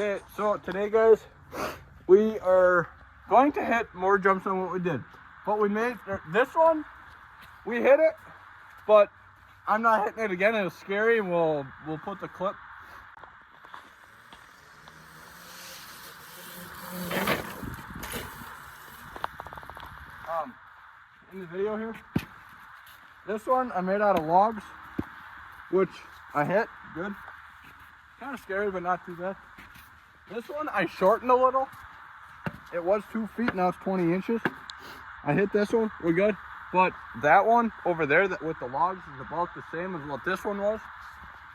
Okay, so today, guys, we are going to hit more jumps than what we did. But we made this one, we hit it, but I'm not hitting it again. It was scary, and we'll put the clip. In the video here. This one I made out of logs, which I hit good. Kind of scary, but not too bad. This one I shortened a little. It was 2 feet, now it's 20 inches. I hit this one, we're good. But that one over there that with the logs is about the same as what this one was.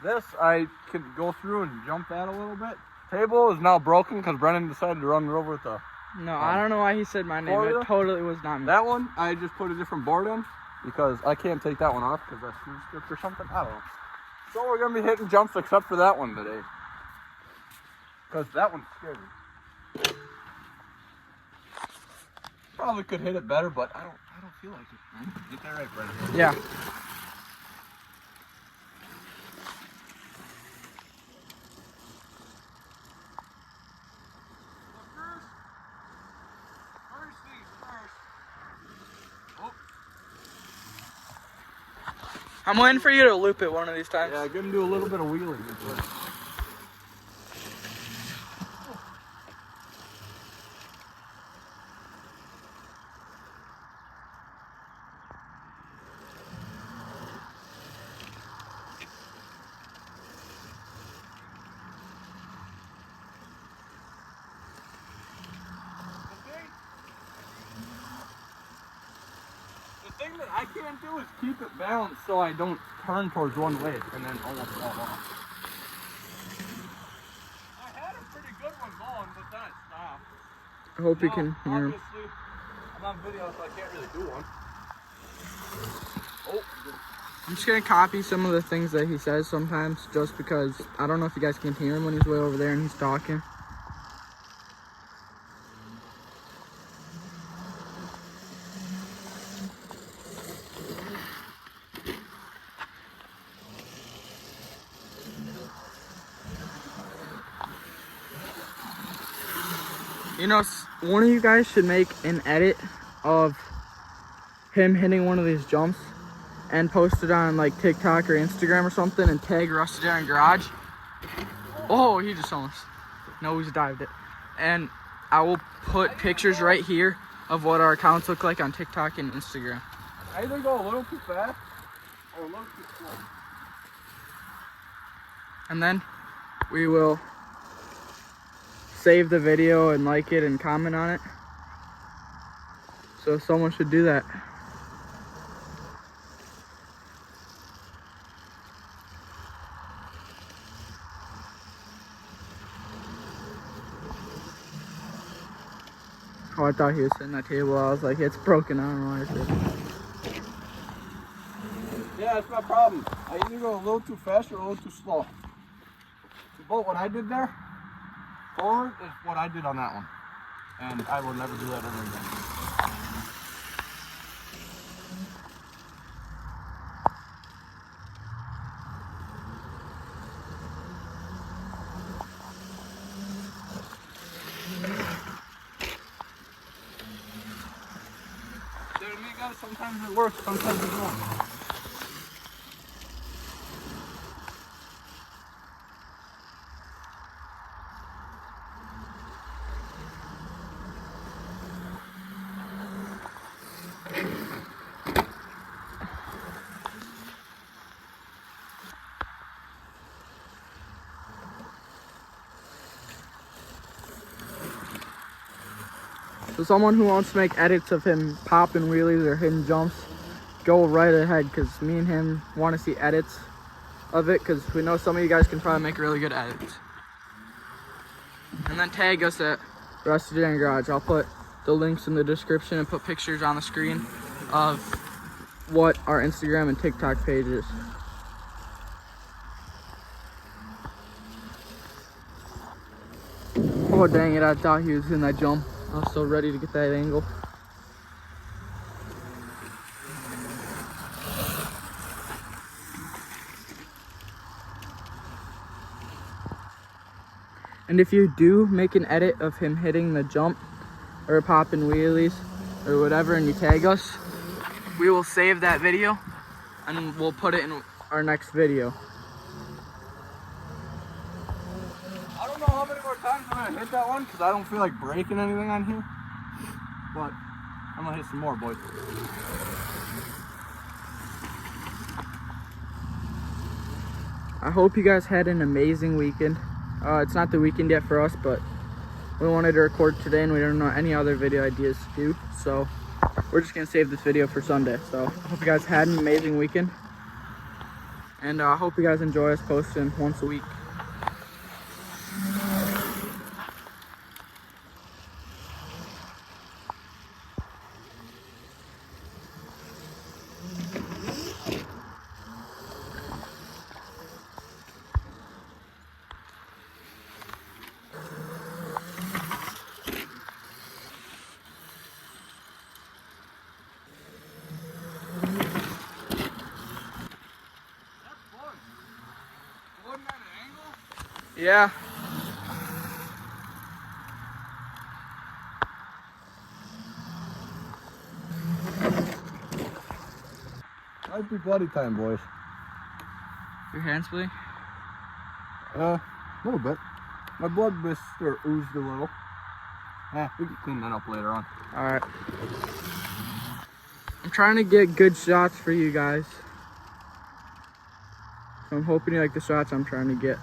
This I could go through and jump that a little bit. Table is now broken because Brennan decided to run it over with the... No, I don't know why he said my name. It totally was not me. That one, I just put a different board in because I can't take that one off because that's screw stripped or something. I don't know. So we're going to be hitting jumps except for that one today. Because that one's scary. Probably could hit it better, but I don't feel like it. Right? Get that right, Brennan. Yeah. I'm waiting for you to loop it one of these times. Yeah, give him do a little bit of wheeling. The thing that I can't do is keep it balanced so I don't turn towards one way and then almost fall off. I had a pretty good one going, but then it stopped. I hope you can hear him. Obviously, I'm on video, so I can't really do one. Oh, I'm just gonna copy some of the things that he says sometimes, just because I don't know if you guys can hear him when he's way over there and he's talking. You know, one of you guys should make an edit of him hitting one of these jumps and post it on like TikTok or Instagram or something and tag Rusted Iron Garage. Oh, he just almost nose dived it. And I will put pictures right here of what our accounts look like on TikTok and Instagram. I either go a little too fast or a little too slow. And then we will save the video and like it and comment on it. So someone should do that. Oh, I thought he was sitting at the table. I was like, it's broken. I don't know why I said. Yeah, that's my problem. I either go a little too fast or a little too slow. But what I did there, forward is what I did on that one. And I will never do that ever again. Guys, sometimes it works, sometimes it won't. So someone who wants to make edits of him popping wheelies or hitting jumps, go right ahead, because me and him want to see edits of it, because we know some of you guys can probably make really good edits. And then tag us at Rusted Iron Garage. I'll put the links in the description and put pictures on the screen of what our Instagram and TikTok page is. Oh dang it, I thought he was in that jump. I was so ready to get that angle. And if you do make an edit of him hitting the jump or popping wheelies or whatever and you tag us, we will save that video and we'll put it in our next video. I don't know how many more times I'm gonna hit that one because I don't feel like breaking anything on here. But I'm gonna hit some more, boys. I hope you guys had an amazing weekend. It's not the weekend yet for us, but we wanted to record today and we don't know any other video ideas to do. So we're just gonna save this video for Sunday. So I hope you guys had an amazing weekend. And I hope you guys enjoy us posting once a week. Yeah. Might be bloody time, boys. Your hands bleeding? A little bit. My blood blister oozed a little. Yeah, we can clean that up later on. Alright. I'm trying to get good shots for you guys. So I'm hoping you like the shots I'm trying to get.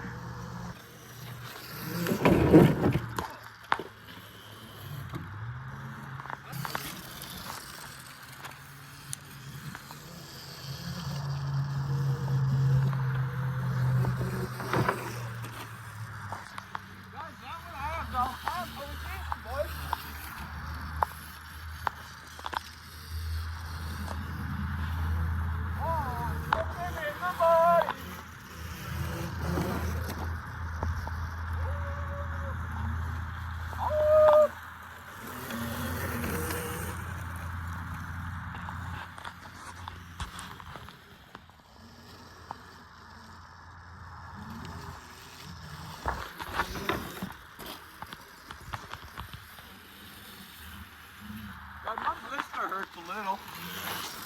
My blister hurts a little.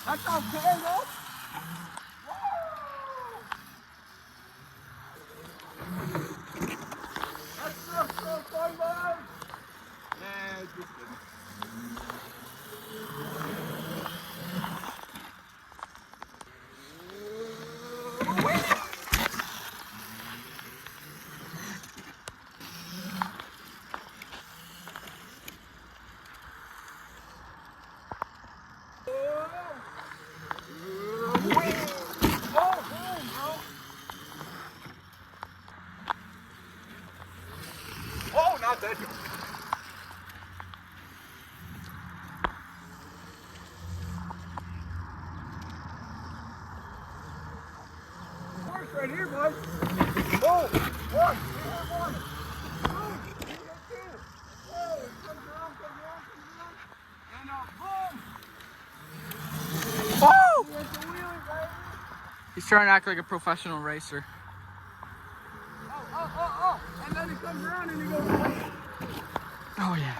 That's okay, though. That's so fun, man. Yeah, just kidding. Oh, not that. Horse right here, bud. Oh, one. One. Boom. Oh, it comes around. And boom. Oh! He hits the wheelie, baby. He's trying to act like a professional racer. Oh. And then he comes around and he goes. Oh yeah.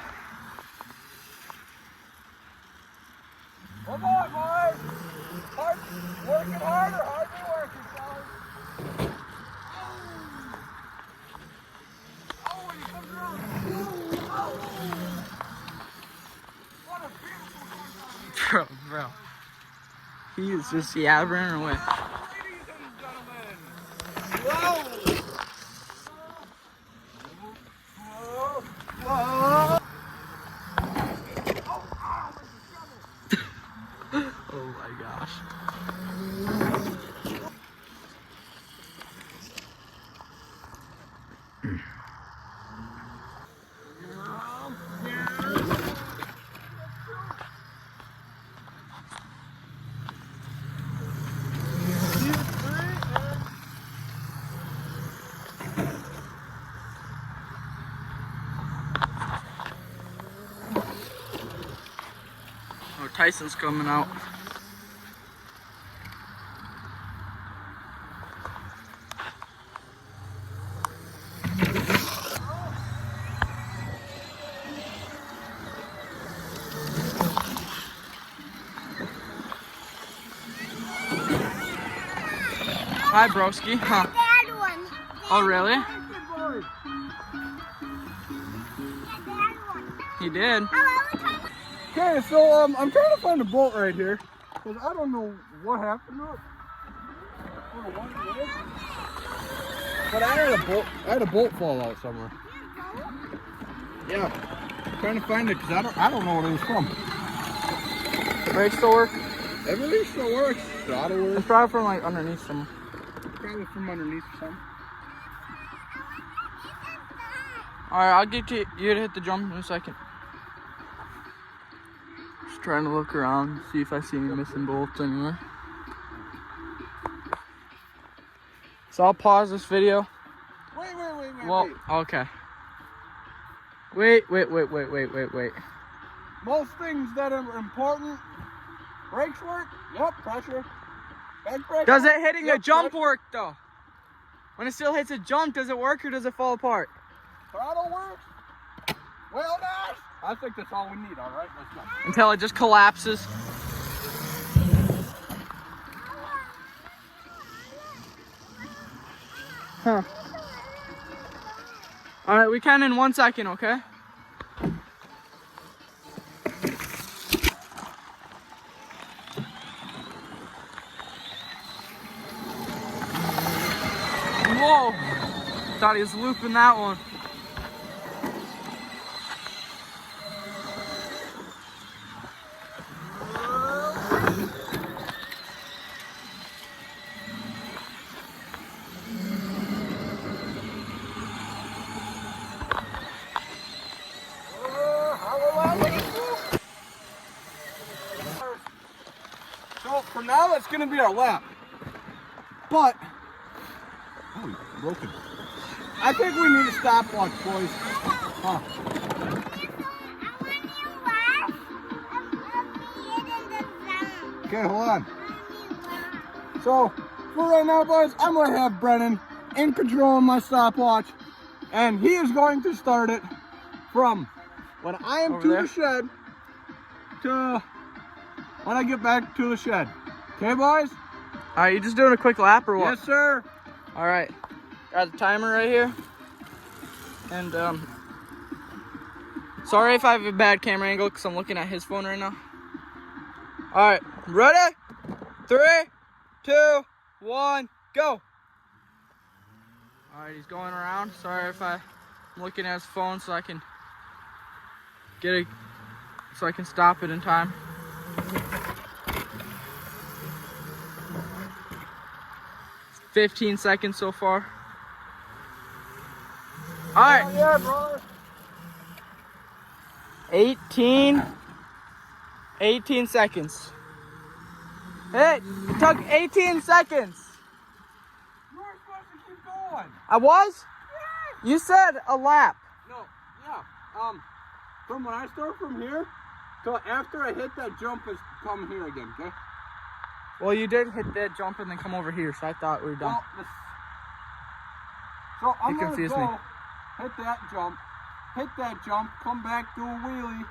Come on, boys. Working harder. Hardly working, fellas. Oh, and he comes around. Oh. What a beautiful one. Bro. He is just yabbering away. Ladies and gentlemen. Whoa. Whoa. Oh my gosh. Oh, Tyson's coming out. Hi, broski. Huh. Dad one. Oh, really? Good boy. Dad one. He did. Okay, so I'm trying to find a bolt right here, cause I don't know what happened to it. For one minute. But I had a bolt fall out somewhere. Yeah, trying to find it because I don't know what it was from. Brakes still work? Everything still works. The auto It's works. probably from like underneath some. Probably from underneath or something. Alright, I'll get you to hit the jump in a second. Just trying to look around, see if I see any missing bolts anywhere. So I'll pause this video. Wait. Well, okay. Wait. Most things that are important. Brakes work. Yep. Pressure. Back brake. Does work. it hitting Yep, a jump pressure. work though? When it still hits a jump, does it work or does it fall apart? Throttle works. Well, nice. I think that's all we need. All right, let's go. Until it just collapses. Huh. Alright, we can in 1 second, okay? Whoa! Thought he was looping that one. So for now, that's gonna be our lap. But oh, broken. I think we need a stopwatch, boys. Huh. Okay, hold on. So for right now, boys, I'm gonna have Brennan in control of my stopwatch, and he is going to start it from when I am Over to there? the shed to when I get back to the shed. Okay, boys? Alright, you just doing a quick lap or what? Yes, sir. Alright, got the timer right here. And, sorry if I have a bad camera angle because I'm looking at his phone right now. Alright, ready? 3, 2, 1, go. Alright, he's going around. Sorry if I'm looking at his phone so I can stop it in time. It's 15 seconds so far. All right, Yeah, brother. 18 seconds. Hey, it took 18 seconds. You were supposed to keep going. I was? You said a lap. No, yeah. From when I start from here till after I hit that jump is come here again, okay? Well, you did hit that jump and then come over here, so I thought we were done. Well, so I'm You gonna confused go, me. hit that jump, come back, do a wheelie,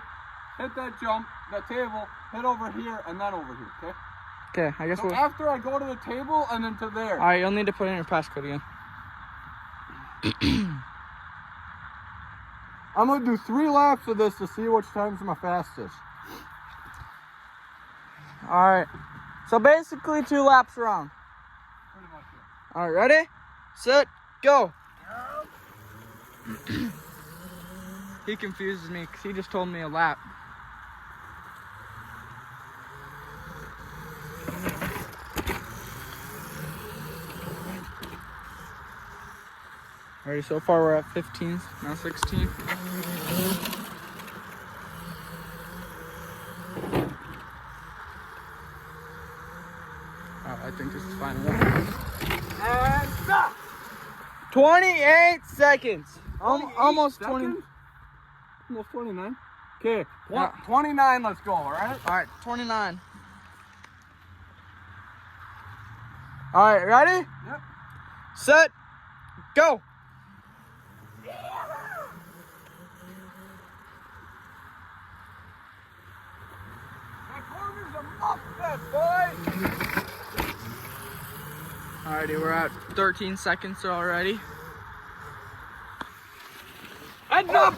hit that jump, that table, hit over here, and then over here, okay? Okay, I guess So we'll... after I go to the table and then to there. Alright, you'll need to put in your passcode again. I'm gonna do 3 laps of this to see which time's my fastest. Alright, so basically 2 laps around. Pretty much it. Alright, ready? Set, go. He confuses me because he just told me a lap. Alrighty, so far we're at 15, now 16. I think this is fine. And stop! 28 seconds. Almost 20. Seconds? Almost 29. Okay, Yeah. 29, let's go, alright? Alright, 29. Alright, ready? Yep. Set, go. My corner's a muffet, boy! Alright, Alrighty, we're at 13 seconds already. Heads up!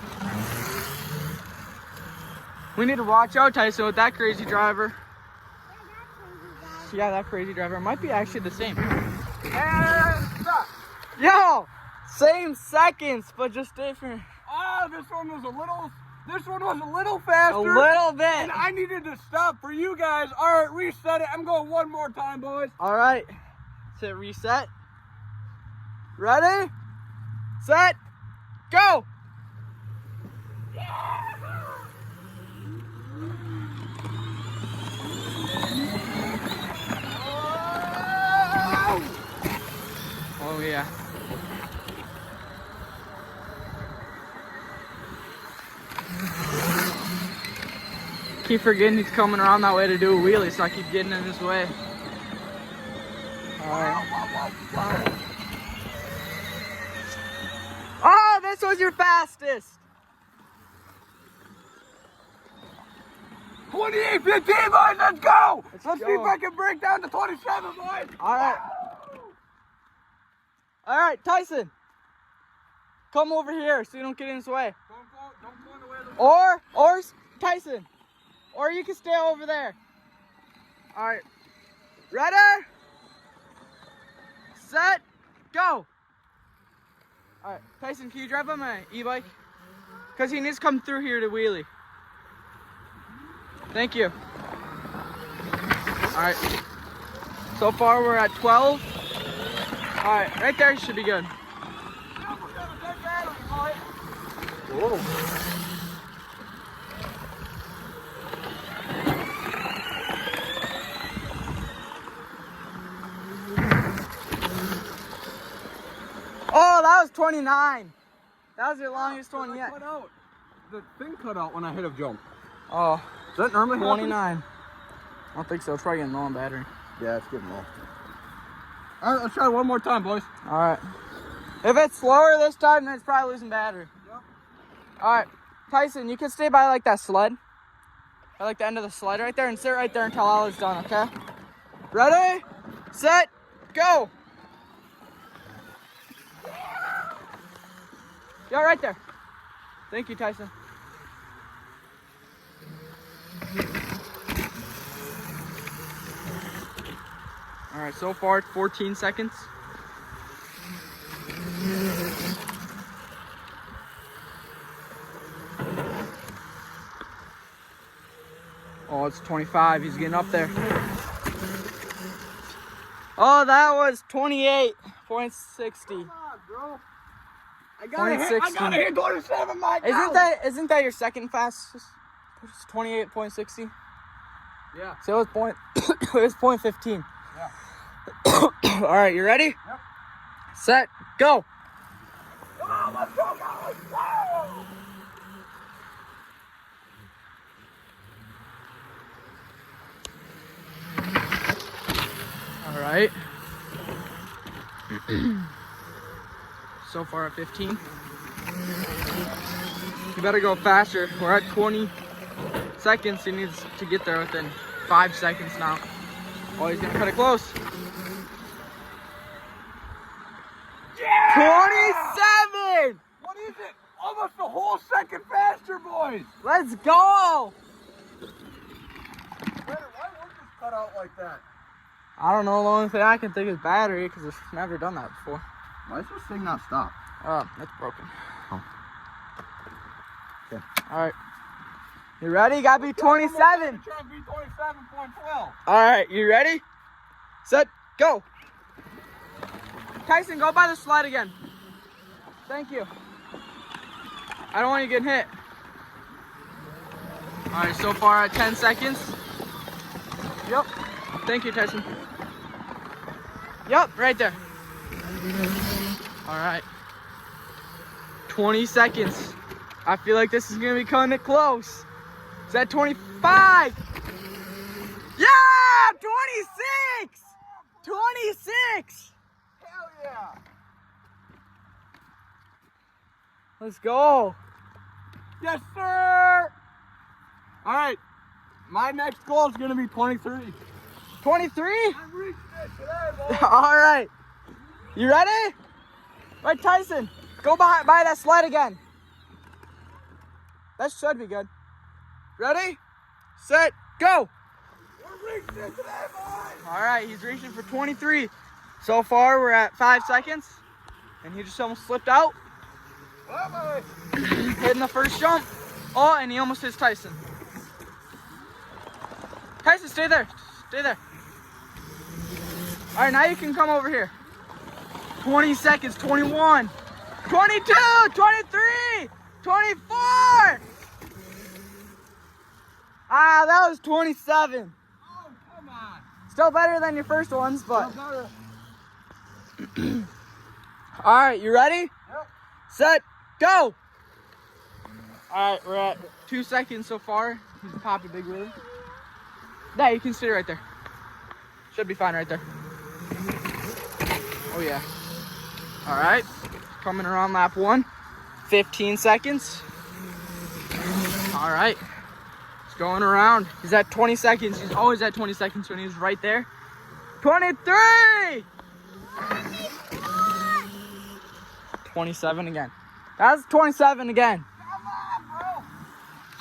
We need to watch out, Tyson, with that crazy driver. Yeah, that crazy driver might be actually the same. And stop. Yo! Same seconds, but just different. Oh, this one was a little faster. A little bit. And I needed to stop for you guys. All right, reset it. I'm going one more time, boys. Alright. So reset. Ready? Set. Go! Oh yeah. Keep forgetting he's coming around that way to do a wheelie, so I keep getting in his way. Alright. Oh, this was your fastest! 28:15, boys. Let's go. Let's go. see if I can break down to 27, boys. Alright. Alright, Tyson. Come over here so you don't get in his way. Don't go in the way of the Or Tyson. Or you can stay over there. Alright. Ready? Set. Go. Alright. Tyson, can you drive on my e-bike? Because he needs to come through here to wheelie. Thank you. Alright. So far we're at 12. Alright, right there should be good. Whoa. Oh, that was 29. That was your longest one yet. Cut out. The thing cut out when I hit a jump. Oh, Does that normally happen? 29. I don't think so. It's probably getting low on battery. Yeah, it's getting low. All right, let's try one more time, boys. Alright. If it's slower this time, then it's probably losing battery. Yep. Alright. Tyson, you can stay by like that sled. By like the end of the sled right there and sit right there until all is done, okay? Ready? Set. Go! Go right there. Thank you, Tyson. Alright, so far it's 14 seconds. Oh, it's 25. He's getting up there. Oh, that was 28.60. Come on, bro. I .16. gotta hit 27, Mike. Isn't that your second fastest? It's 28.60. Yeah. So it was it was 0.15. Yeah. All right, you ready? Yep. Set, go. Come on, let's go, guys. Woo! All right. So far at 15. You better go faster. We're at 20 seconds. He needs to get there within 5 seconds now. Oh, he's gonna cut it close. Yeah! 27! What is it? Almost a whole second faster, boys. Let's go! Why would this cut out like that? I don't know. The only thing I can think is battery because I've never done that before. Why is this thing not stop? Oh, that's broken. Oh. Okay. All right. You ready? Gotta be 27. Try to be 27.12. All right. You ready? Set. Go. Tyson, go by the slide again. Thank you. I don't want you getting hit. All right. So far at 10 seconds. Yep. Thank you, Tyson. Yep. Right there. All right. 20 seconds. I feel like this is gonna be cutting it close. Is that 25? Yeah! 26! 26! Hell yeah! Let's go. Yes, sir! All right. My next goal is going to be 23. 23? I'm reaching it today, boy. All right. You ready? Right, Tyson. Go by that sled again. That should be good. Ready, set, go. We're reaching today, boys. All right, he's reaching for 23. So far, we're at 5 seconds. And he just almost slipped out. Oh, boy. Hitting the first jump. Oh, and he almost hits Tyson. Tyson, stay there. Stay there. All right, now you can come over here. 20 seconds, 21, 22, 23, 24. Ah, that was 27. Oh, come on. Still better than your first ones, but. Better. All right, you ready? Yep. Set, go. All right, we're at 2 seconds so far. He's popped a big wheelie. Yeah, you can stay right there. Should be fine right there. Oh yeah. All right, coming around lap 1. 15 seconds. All right. He's going around. He's at 20 seconds. He's always at 20 seconds when he's right there. 23! 27 again. That's 27 again. Come on, bro.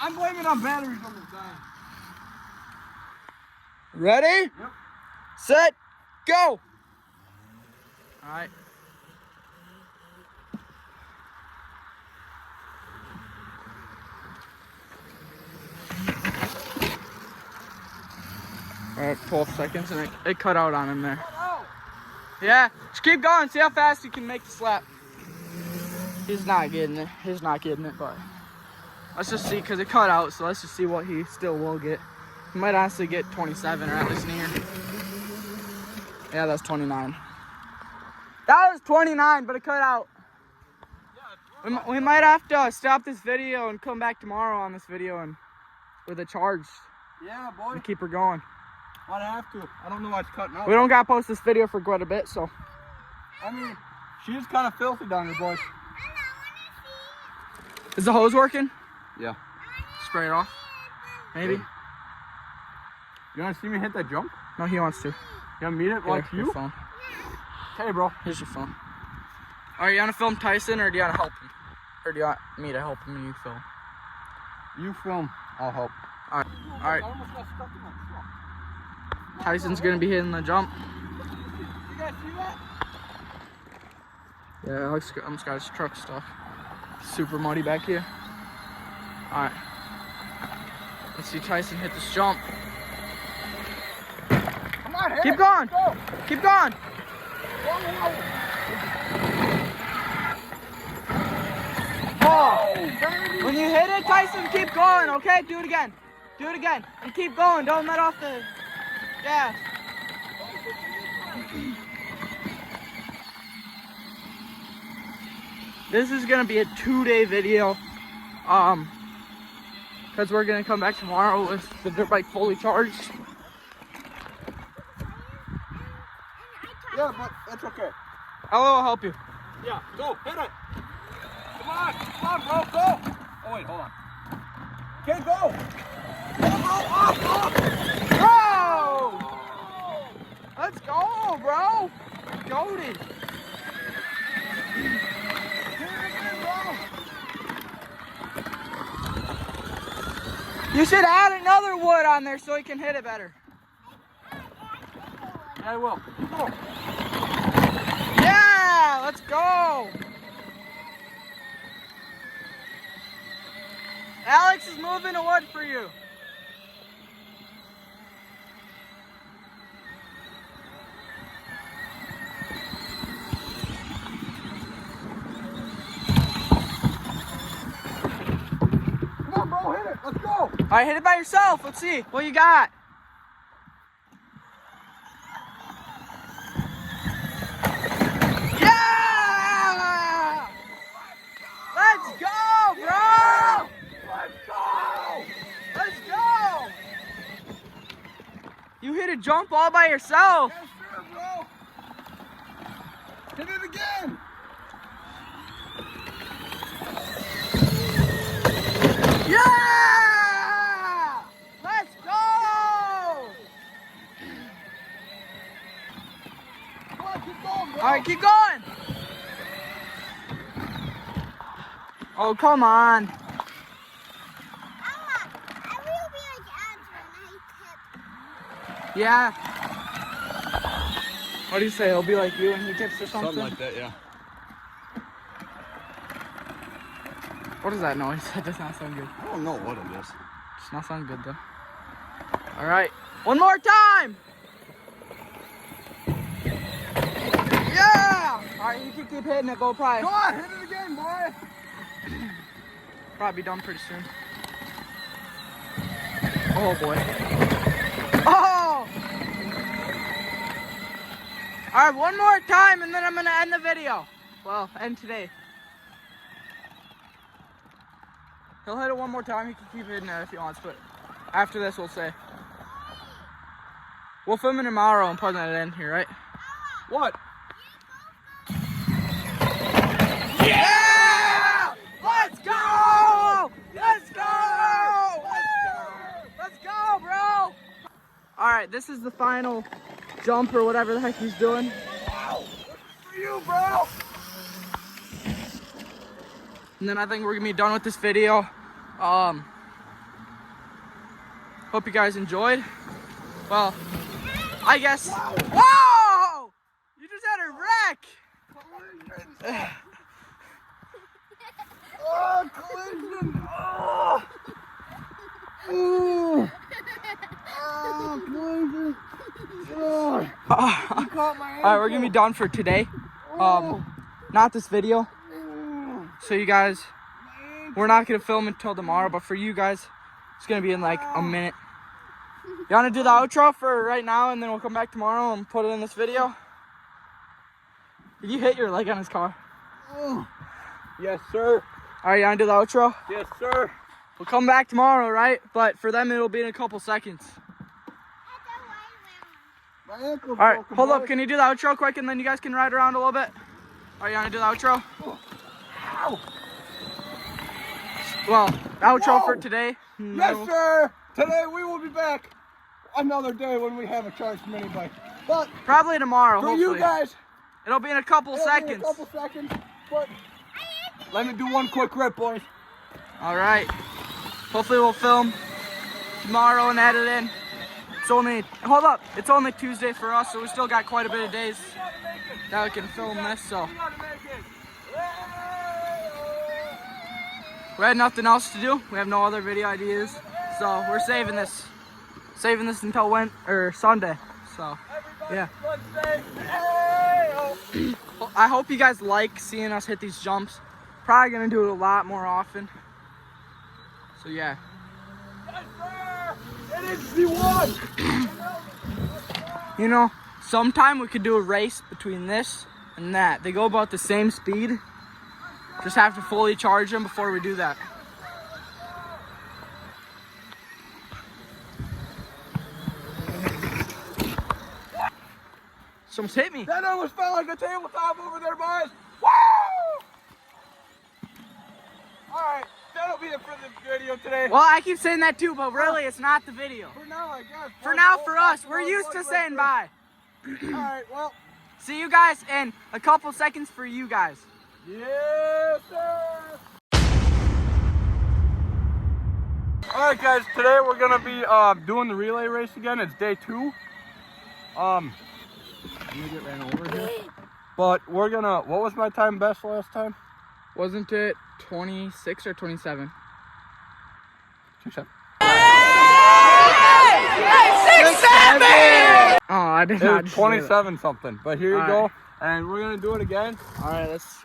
I'm blaming on batteries on this time. Ready? Yep. Set, go. All right. All right, 12 seconds, and it cut out on him there. Yeah, just keep going. See how fast you can make the slap. He's not getting it. He's not getting it, but let's just see, because it cut out, so let's just see what he still will get. He might honestly get 27, or at least near. Yeah, that's 29. That was 29, but it cut out. We might have to stop this video and come back tomorrow on this video and with a charge Yeah, boy. and keep her going. I'd have to. I don't know why it's cutting out. We don't gotta post this video for quite a bit, so. I mean, she's kind of filthy down here, boys. Is the hose working? Yeah. Spray it off. Maybe. You want to see me hit that jump? No, he wants to. You want me to like Here, your you? phone. Hey, bro. Here's your phone. All right, you want to film Tyson, or do you want to help him? Or do you want me to help him and you film? You film. I'll help. All right. All right. I almost got stuck in my truck. Tyson's gonna be hitting the jump. You guys see that? Yeah, Alex almost got his truck stuck. Super muddy back here. All right. Let's see Tyson hit this jump. Come on, hit Keep it. going. Go. Keep going. Oh. When you hit it, Tyson, keep going, okay? Do it again. Do it again. And keep going. Don't let off the gas. This is gonna be a 2-day video. Because we're gonna come back tomorrow with the dirt bike fully charged. Yeah, but it's okay. I'll help you. Yeah, go. Hit it. Come on, bro. Go. Oh, wait, hold on. Okay, go. Go, bro. Off. Go! Let's go, bro. Goated. You should add another wood on there so he can hit it better. I will. Go. Yeah, let's go. Alex is moving a wood for you. Come on, bro. Hit it. Let's go. All right, hit it by yourself. Let's see what you got. Yeah! Let's go, bro! Let's go. Let's go! You hit a jump all by yourself. Yes, sir, bro. Hit it again. Yeah! Let's go! Come on, keep going, bro. All right, keep going. Oh, come on. I will be like ads when I tip. Yeah. What do you say? He'll be like you when he tips or something? Something like that, yeah. What is that noise? That does not sound good. I don't know what it is. Does not sound good though. All right. One more time. Yeah. All right, you can keep hitting it, but we'll probably Go on, hit it again, boy. be done pretty soon. Oh boy. Oh. All right, one more time, and then I'm gonna end the video. Well, end today. He'll hit it one more time. He can keep hitting it if he wants, but after this, we'll say. We'll film it tomorrow and put that in here, right? What? Yeah! Let's go! Let's go! Let's go, bro! All right, this is the final jump or whatever the heck he's doing. Wow! For you, bro! And then I think we're gonna be done with this video. Hope you guys enjoyed. Well, I guess. Wow. Whoa! You just had a wreck. Oh, collision! Oh! Ooh! Oh, collision! Oh, you caught my ankle. All right, we're gonna be done for today. Not this video. So you guys, we're not gonna film until tomorrow, but for you guys, it's gonna be in like a minute. You wanna do the outro for right now, and then we'll come back tomorrow and put it in this video? Did you hit your leg on his car? Oh. Yes, sir. All right, you wanna do the outro? Yes, sir. We'll come back tomorrow, right? But for them, it'll be in a couple seconds. My ankle. All right, hold up. Can you do the outro quick, and then you guys can ride around a little bit? All right, you wanna do the outro? Ow. Well, outro Whoa. for today. Yes, sir. Today we will be back another day when we have a charged mini bike. But Probably tomorrow, for hopefully. you guys, It'll be in a couple it'll be seconds. a couple seconds. But let me do one quick rip, boys. All right. Hopefully we'll film tomorrow and edit in. It's only, hold up, it's only Tuesday for us, so we still got quite a bit of days that we can film this, so. We had nothing else to do. We have no other video ideas, so we're saving this until Sunday. So, yeah. I hope you guys like seeing us hit these jumps. Probably gonna do it a lot more often. So yeah. Yes, sir. It is the one. You know, sometime we could do a race between this and that. They go about the same speed. Just have to fully charge them before we do that. Someone's hit me. That almost felt like a tabletop over there, boys. Woo! All right, that'll be it for the video today. Well, I keep saying that too, but really it's not the video. For now, I guess. For now, for us, we're used to saying bye. All right, well. See you guys in a couple seconds for you guys. Yes, sir. All right, guys. Today we're gonna be doing the relay race again. It's day 2. Let me get ran over here. But we're gonna. What was my time best last time? Wasn't it 26 or 27? 6-7. 6-7! Oh, I did It not. was just say that. 27 something. But here you All go, right. and we're gonna do it again. All right, let's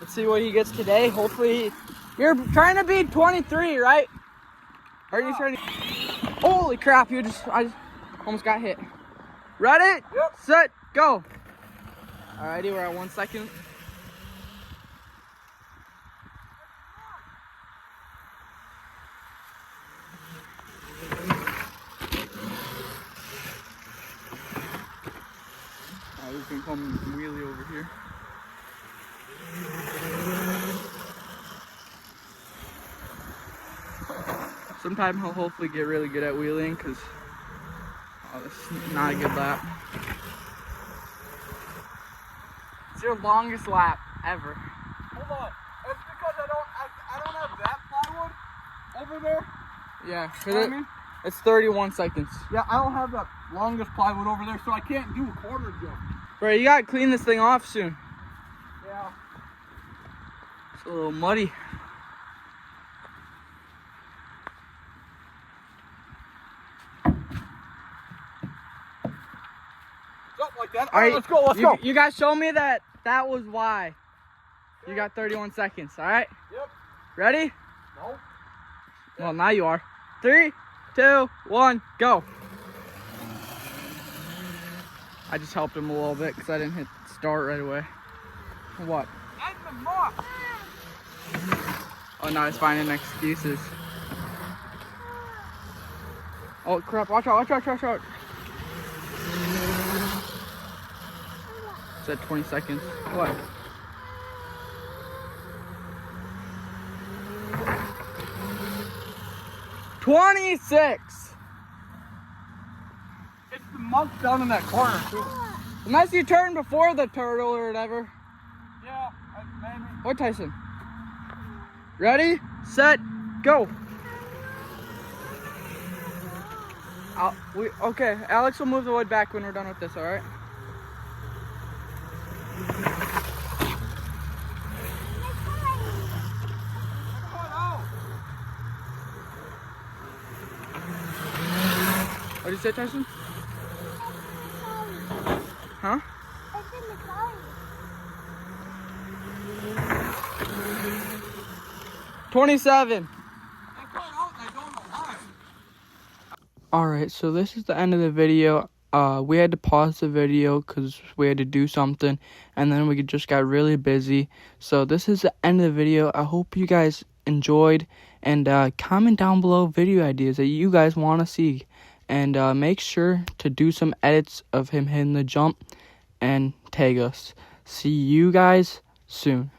see what he gets today. Hopefully, you're trying to beat 23, right? Are you trying to? Holy crap! I just almost got hit. Ready? Yep. Set, go. Alrighty, we're at 1 second. We can come wheelie over here. Sometime he'll hopefully get really good at wheeling, because this is not a good lap. It's your longest lap ever. Hold on. It's because I Yeah, You know what I mean? it's 31 seconds. Yeah, I don't have that longest plywood over there, so I can't do a corner jump. Bro, you gotta clean this thing off soon. Yeah. It's a little muddy. Something like that. All right, let's go, let's go. You guys show me that was why. You got 31 seconds, all right? Yep. Ready? No. Well, now you are. 3, 2, 1, go. I just helped him a little bit because I didn't hit start right away. What? Oh, now he's finding excuses. Oh, crap. Watch out, watch out, watch out. It's at 20 seconds. What? $26. It's the monk down in that corner, too. Unless you turn before the turtle or whatever. Yeah, maybe. What, Tyson? Ready, set, go. Okay, Alex will move the wood back when we're done with this, all right? What did you say, Tyson? Huh? It's in the car. 27. Alright, so this is the end of the video. We had to pause the video because we had to do something, and then we just got really busy. So this is the end of the video. I hope you guys enjoyed, and comment down below video ideas that you guys want to see, and make sure to do some edits of him hitting the jump and tag us. See you guys soon.